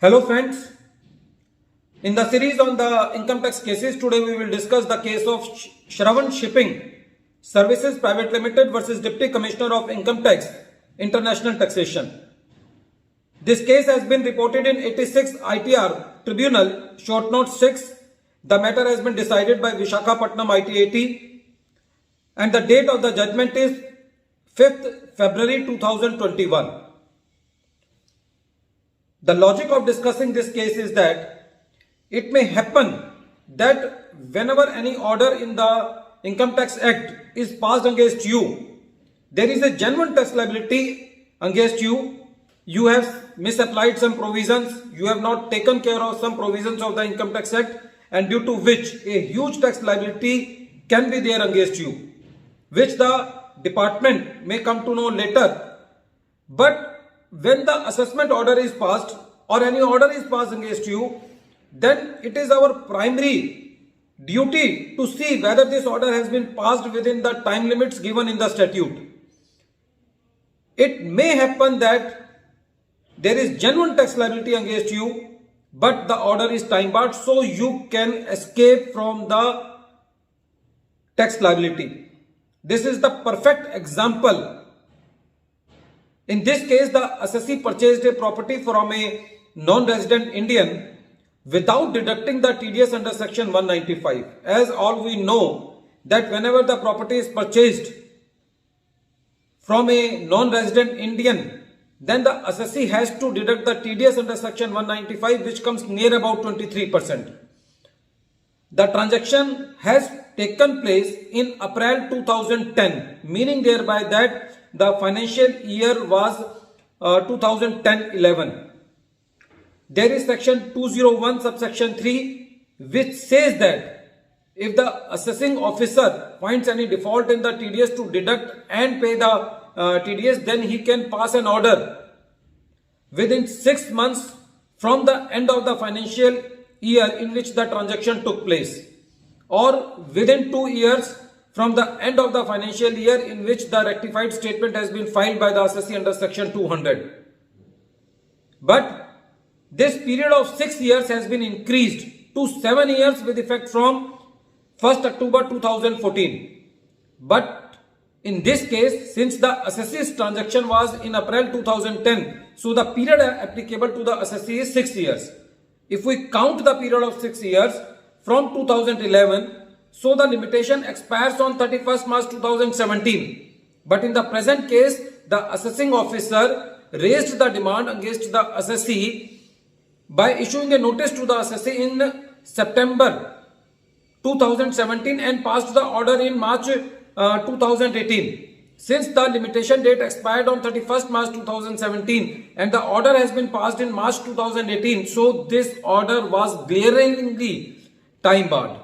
Hello friends, in the series on the income tax cases, today we will discuss the case of Shravan Shipping Services Private Limited versus Deputy Commissioner of Income Tax, International Taxation. This case has been reported in 86 ITR Tribunal, short note 6. The matter has been decided by Vishakhapatnam ITAT and the date of the judgment is 5th February 2021. The logic of discussing this case is that it may happen that whenever any order in the Income Tax Act is passed against you, there is a genuine tax liability against you. You have misapplied some provisions, you have not taken care of some provisions of the Income Tax Act, and due to which a huge tax liability can be there against you, which the department may come to know later. But when the assessment order is passed or any order is passed against you, then it is our primary duty to see whether this order has been passed within the time limits given in the statute. It may happen that there is genuine tax liability against you, but the order is time barred, so you can escape from the tax liability. This is the perfect example. In this case, the assessee purchased a property from a non-resident Indian without deducting the TDS under section 195. As all we know that whenever the property is purchased from a non-resident Indian, then the assessee has to deduct the TDS under section 195, which comes near about 23%. The transaction has taken place in April 2010, meaning thereby that the financial year was 2010-11. There is section 201 subsection 3 which says that if the assessing officer finds any default in the TDS to deduct and pay the TDS, then he can pass an order within 6 months from the end of the financial year in which the transaction took place, or within 2 years from the end of the financial year in which the rectified statement has been filed by the assessee under section 200. But this period of 6 years has been increased to 7 years with effect from 1st October 2014. But in this case, since the assessee's transaction was in April 2010, so the period applicable to the assessee is 6 years. If we count the period of 6 years from 2011, so the limitation expires on 31st March 2017. But in the present case, the assessing officer raised the demand against the assessee by issuing a notice to the assessee in September 2017 and passed the order in March 2018. Since the limitation date expired on 31st March 2017 and the order has been passed in March 2018, so this order was glaringly time barred.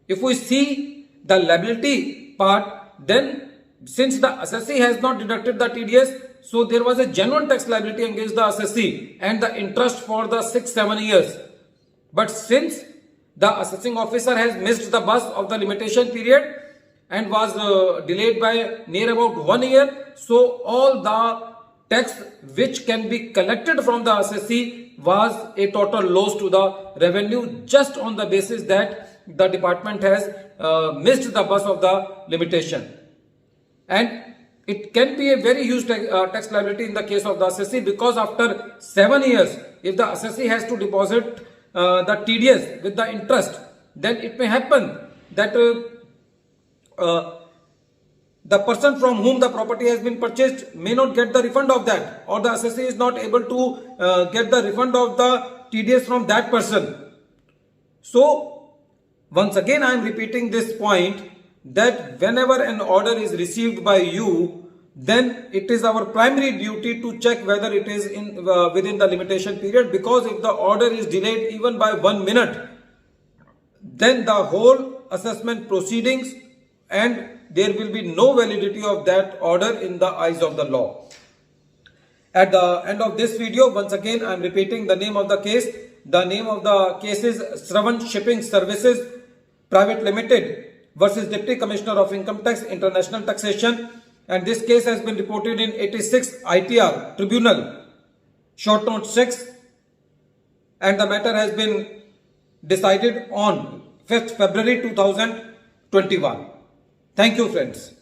If we see the liability part, then since the assessee has not deducted the TDS, so there was a genuine tax liability against the assessee and the interest for the 6-7 years. But since the assessing officer has missed the bus of the limitation period and was delayed by near about 1 year, so all the tax which can be collected from the assessee was a total loss to the revenue, just on the basis that the department has missed the bus of the limitation. And it can be a very huge tax liability in the case of the assessee, because after 7 years, if the assessee has to deposit the TDS with the interest, then it may happen that the person from whom the property has been purchased may not get the refund of that, or the assessee is not able to get the refund of the TDS from that person. So once again I am repeating this point, that whenever an order is received by you, then it is our primary duty to check whether it is in within the limitation period, because if the order is delayed even by 1 minute, then the whole assessment proceedings and there will be no validity of that order in the eyes of the law. At the end of this video, once again I am repeating the name of the case. The name of the case is Shravan Shipping Services Private Limited versus Deputy Commissioner of Income Tax, International Taxation, and this case has been reported in 86 ITR Tribunal, short note 6. and the matter has been decided on 5th February 2021. Thank you, friends.